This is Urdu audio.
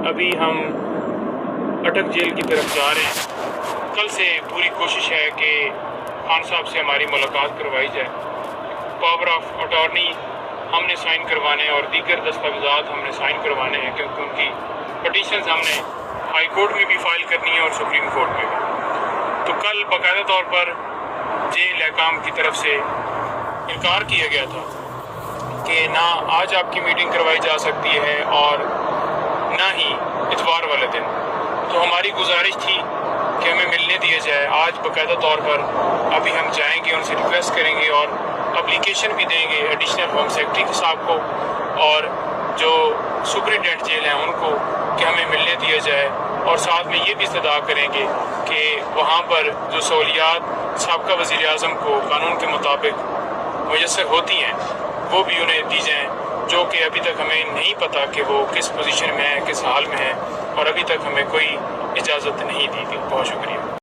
ابھی ہم اٹک جیل کی طرف جا رہے ہیں۔ کل سے پوری کوشش ہے کہ خان صاحب سے ہماری ملاقات کروائی جائے۔ پاور آف اٹارنی ہم نے سائن کروانے ہیں اور دیگر دستاویزات ہم نے سائن کروانے ہیں، کیونکہ ان کی پٹیشنز ہم نے ہائی کورٹ میں بھی فائل کرنی ہے اور سپریم کورٹ میں بھی۔ تو کل باقاعدہ طور پر جیل حکام کی طرف سے انکار کیا گیا تھا کہ نہ آج آپ کی میٹنگ کروائی جا سکتی ہے اور نہ ہی اتوار والے دن۔ تو ہماری گزارش تھی کہ ہمیں ملنے دیا جائے۔ آج باقاعدہ طور پر ابھی ہم جائیں گے، ان سے ریکویسٹ کریں گے اور اپلیکیشن بھی دیں گے ایڈیشنل ہوم سیکرٹری صاحب کو اور جو سپرنٹینڈنٹ جیل ہیں ان کو کہ ہمیں ملنے دیا جائے، اور ساتھ میں یہ بھی استدعا کریں گے کہ وہاں پر جو سہولیات سابقہ وزیر اعظم کو قانون کے مطابق میسر ہوتی ہیں وہ بھی انہیں دی جائیں، جو کہ ابھی تک ہمیں نہیں پتہ کہ وہ کس پوزیشن میں ہیں، کس حال میں ہیں، اور ابھی تک ہمیں کوئی اجازت نہیں دی گئی۔ بہت شکریہ۔